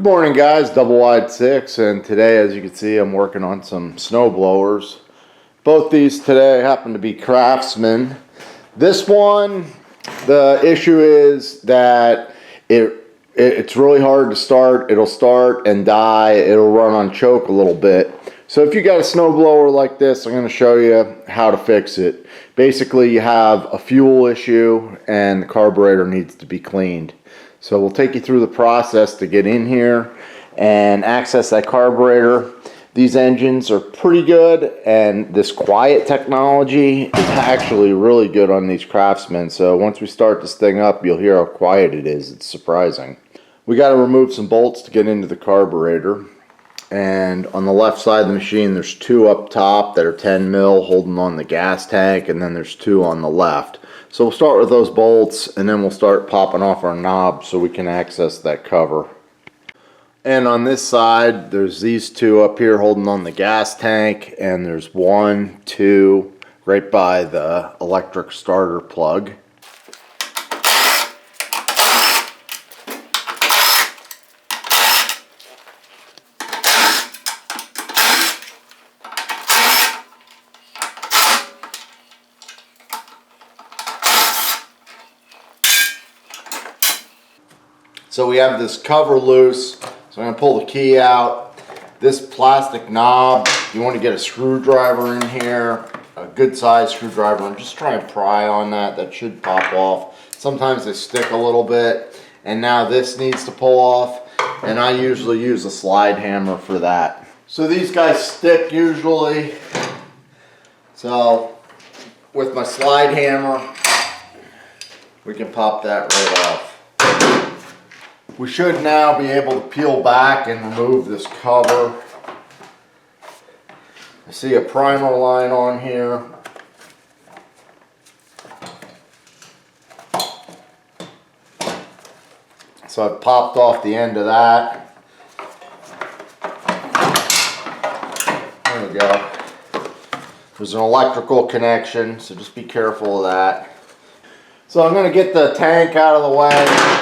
Good morning, guys. Double wide 6, and today, as you can see, I'm working on some snow blowers. Both these today happen to be Craftsman. This one, the issue is that it's really hard to start. It'll start and die. It'll run on choke a little bit. So if you got a snow blower like this, I'm going to show you how to fix it. Basically, you have a fuel issue and the carburetor needs to be cleaned. So we'll take you through the process to get in here and access that carburetor. These engines are pretty good, and this quiet technology is actually really good on these Craftsmen. So once we start this thing up, you'll hear how quiet it is. It's surprising. We got to remove some bolts to get into the carburetor. And on the left side of the machine, there's two up top that are 10 mil holding on the gas tank, and then there's two on the left. So we'll start with those bolts, and then we'll start popping off our knob so we can access that cover. And on this side, there's these two up here holding on the gas tank, and there's one, two, right by the electric starter plug. So we have this cover loose, so I'm going to pull the key out. This plastic knob, you want to get a screwdriver in here, a good size screwdriver, and just try and pry on that. That should pop off. Sometimes they stick a little bit, and now this needs to pull off, and I usually use a slide hammer for that. So these guys stick usually, so with my slide hammer, we can pop that right off. We should now be able to peel back and remove this cover. I see a primer line on here. So I've popped off the end of that. There we go. There's an electrical connection, so just be careful of that. So I'm going to get the tank out of the way.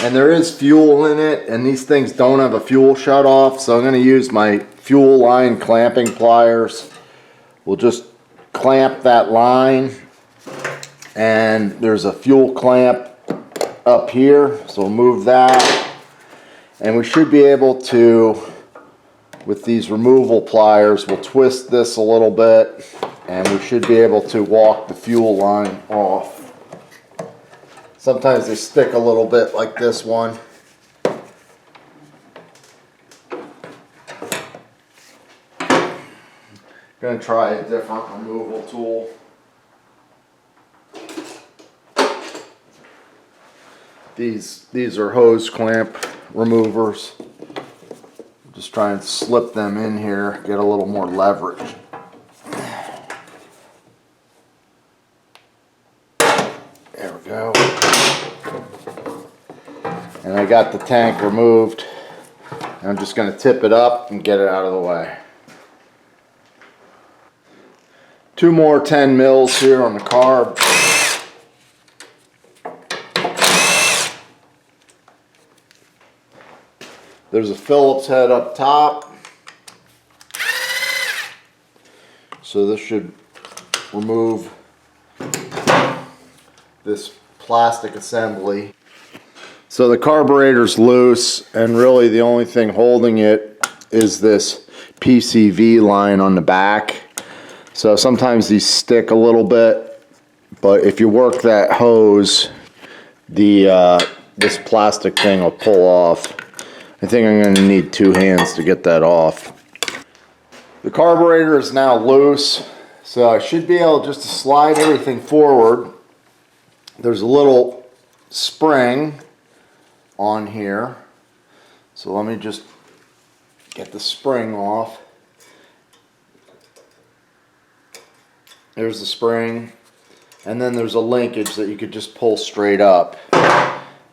And there is fuel in it, and these things don't have a fuel shut off, so I'm going to use my fuel line clamping pliers. We'll just clamp that line, and there's a fuel clamp up here, so we'll move that. And we should be able to, with these removal pliers, we'll twist this a little bit, and we should be able to walk the fuel line off. Sometimes they stick a little bit like this one. Gonna try a different removal tool. These are hose clamp removers. Just try and slip them in here, get a little more leverage. There we go. And I got the tank removed. I'm just going to tip it up and get it out of the way. Two more 10 mils here on the carb. There's a Phillips head up top. So this should remove this plastic assembly. So the carburetor's loose, and really the only thing holding it is this PCV line on the back. So sometimes these stick a little bit, but if you work that hose, this plastic thing will pull off. I think I'm going to need two hands to get that off. The carburetor is now loose, so I should be able just to slide everything forward. There's a little spring on here, so let me just get the spring off. There's the spring, and then there's a linkage that you could just pull straight up,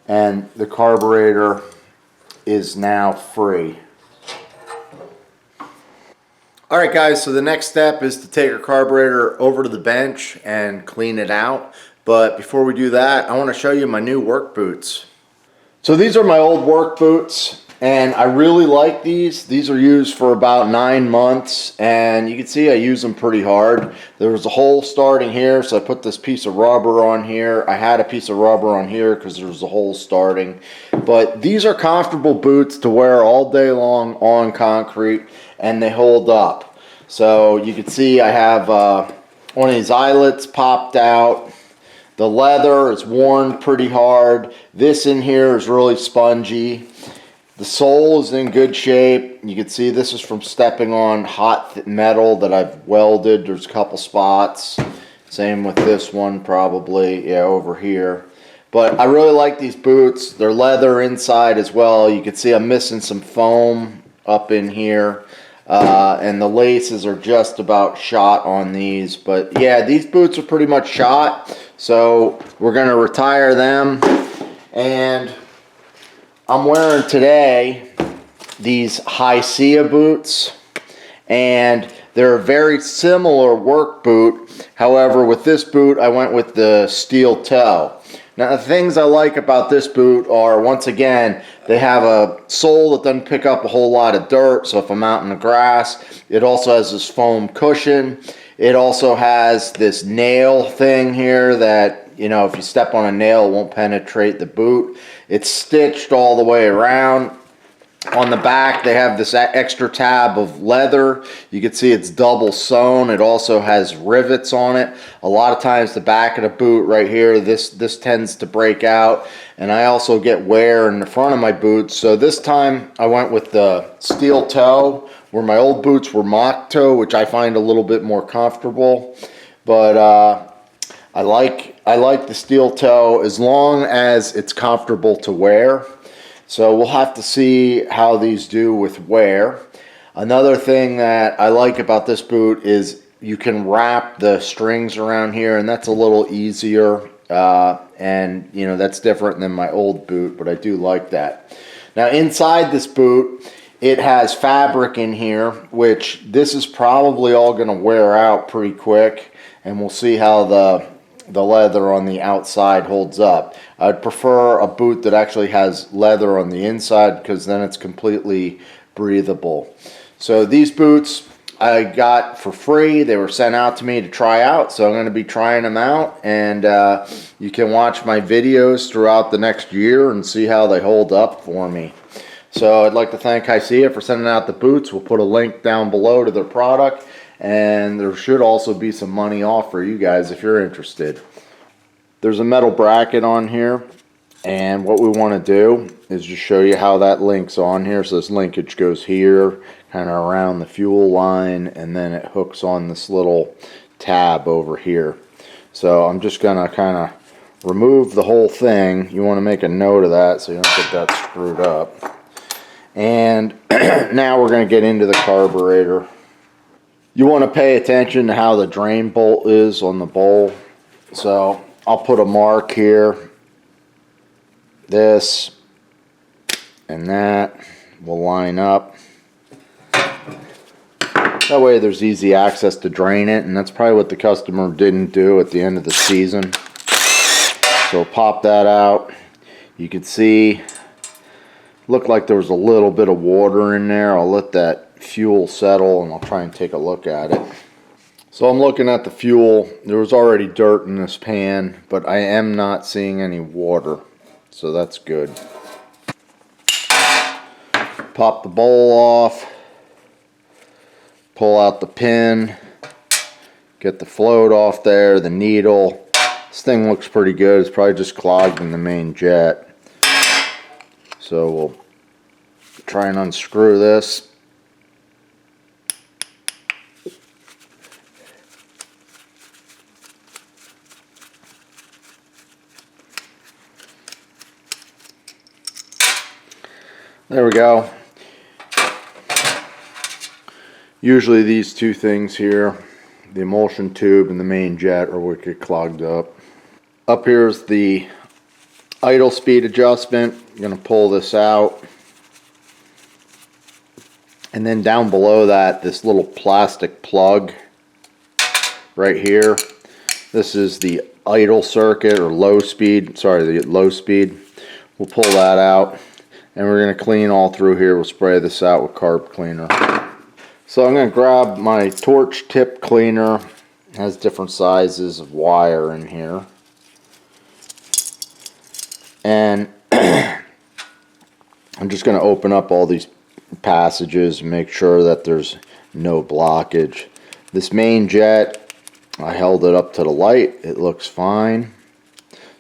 and the carburetor is now free. Alright guys, so the next step is to take our carburetor over to the bench and clean it out. But before we do that, I want to show you my new work boots. So these are my old work boots. And I really like these. These are used for about 9 months, and you can see I use them pretty hard. There was a hole starting here, so I put this piece of rubber on here. I had a piece of rubber on here because there was a hole starting. But these are comfortable boots to wear all day long on concrete, and they hold up. So you can see I have one of these eyelets popped out. The leather is worn pretty hard. This in here is really spongy. The sole is in good shape. You can see this is from stepping on hot metal that I've welded. There's a couple spots. Same with this one probably, yeah, over here. But I really like these boots. They're leather inside as well. You can see I'm missing some foam up in here. And the laces are just about shot on these. But yeah, these boots are pretty much shot. So we're going to retire them. And I'm wearing today these High-Cia boots, and they're a very similar work boot. However, with this boot, I went with the steel toe. Now, the things I like about this boot are, once again, they have a sole that doesn't pick up a whole lot of dirt, so if I'm out in the grass, it also has this foam cushion. It also has this nail thing here that, you know, if you step on a nail, it won't penetrate the boot. It's stitched all the way around. On the back, they have this extra tab of leather. You can see it's double sewn. It also has rivets on it. A lot of times the back of the boot right here, this tends to break out. And I also get wear in the front of my boots. So this time I went with the steel toe, where my old boots were mock toe, which I find a little bit more comfortable. But I like the steel toe as long as it's comfortable to wear. So we'll have to see how these do with wear. Another thing that I like about this boot is you can wrap the strings around here, and that's a little easier. And you know, that's different than my old boot, but I do like that. Now inside this boot, it has fabric in here, which this is probably all going to wear out pretty quick, and we'll see how the leather on the outside holds up. I'd prefer a boot that actually has leather on the inside, because then it's completely breathable. So these boots I got for free. They were sent out to me to try out, so I'm going to be trying them out, and you can watch my videos throughout the next year and see how they hold up for me. So I'd like to thank High-Cia for sending out the boots. We'll put a link down below to their product, and there should also be some money off for you guys if you're interested. There's a metal bracket on here, and what we want to do is just show you how that links on here. So this linkage goes here, kind of around the fuel line, and then it hooks on this little tab over here. So I'm just going to kind of remove the whole thing. You want to make a note of that so you don't get that screwed up. And now we're going to get into the carburetor. You want to pay attention to how the drain bolt is on the bowl. So I'll put a mark here. This and that will line up. That way there's easy access to drain it, and that's probably what the customer didn't do at the end of the season. So pop that out. You can see, looked like there was a little bit of water in there. I'll let that fuel settle and I'll try and take a look at it. So I'm looking at the fuel. There was already dirt in this pan, but I am not seeing any water, so that's good. Pop the bowl off, pull out the pin, get the float off there, the needle. This thing looks pretty good. It's probably just clogged in the main jet. So we'll try and unscrew this. There we go. Usually these two things here, the emulsion tube and the main jet, are what get clogged up. Up here is the idle speed adjustment. I'm going to pull this out. And then down below that, this little plastic plug right here. This is the idle circuit, or low speed. Sorry, the low speed. We'll pull that out. and we're going to clean all through here. We'll spray this out with carb cleaner. So I'm going to grab my torch tip cleaner. It has different sizes of wire in here. And I'm just going to open up all these passages and make sure that there's no blockage. This main jet, I held it up to the light. It looks fine.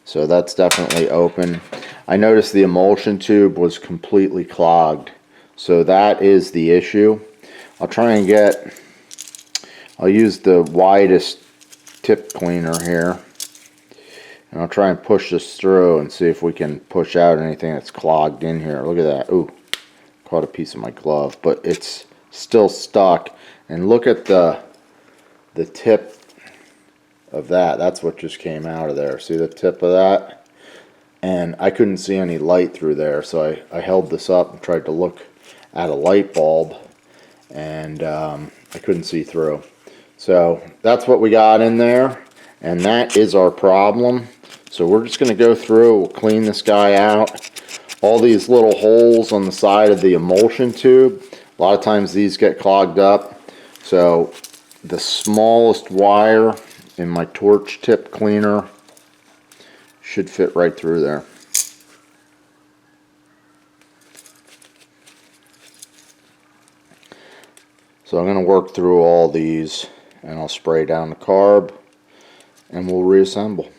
So that's definitely open. I noticed the emulsion tube was completely clogged. So that is the issue. I'll use the widest tip cleaner here. And I'll try and push this through and see if we can push out anything that's clogged in here. Look at that. Ooh, caught a piece of my glove. But it's still stuck. And look at the tip of that. That's what just came out of there. See the tip of that? And I couldn't see any light through there. So I held this up and tried to look at a light bulb. And I couldn't see through. So that's what we got in there, and that is our problem. So we're just going to go through, we'll clean this guy out. All these little holes on the side of the emulsion tube, a lot of times these get clogged up. So the smallest wire in my torch tip cleaner should fit right through there. So I'm going to work through all these, and I'll spray down the carb, and we'll reassemble.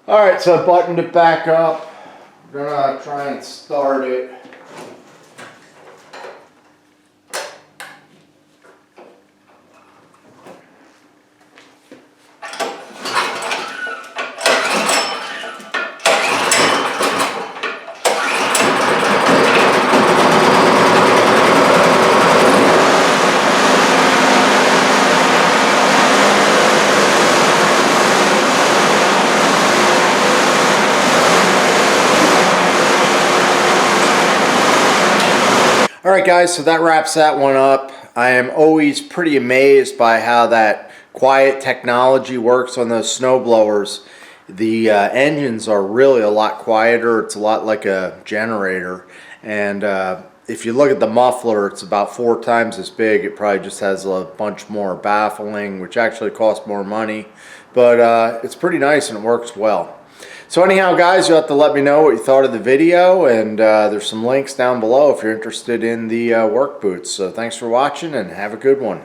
Alright, so I buttoned it back up. We're gonna try and start it. Alright guys, so that wraps that one up. I am always pretty amazed by how that quiet technology works on those snow blowers. The engines are really a lot quieter. It's a lot like a generator. And if you look at the muffler, it's about 4 times as big. It probably just has a bunch more baffling, which actually costs more money. But it's pretty nice and it works well. So anyhow guys, you'll have to let me know what you thought of the video, and there's some links down below if you're interested in the work boots. So thanks for watching and have a good one.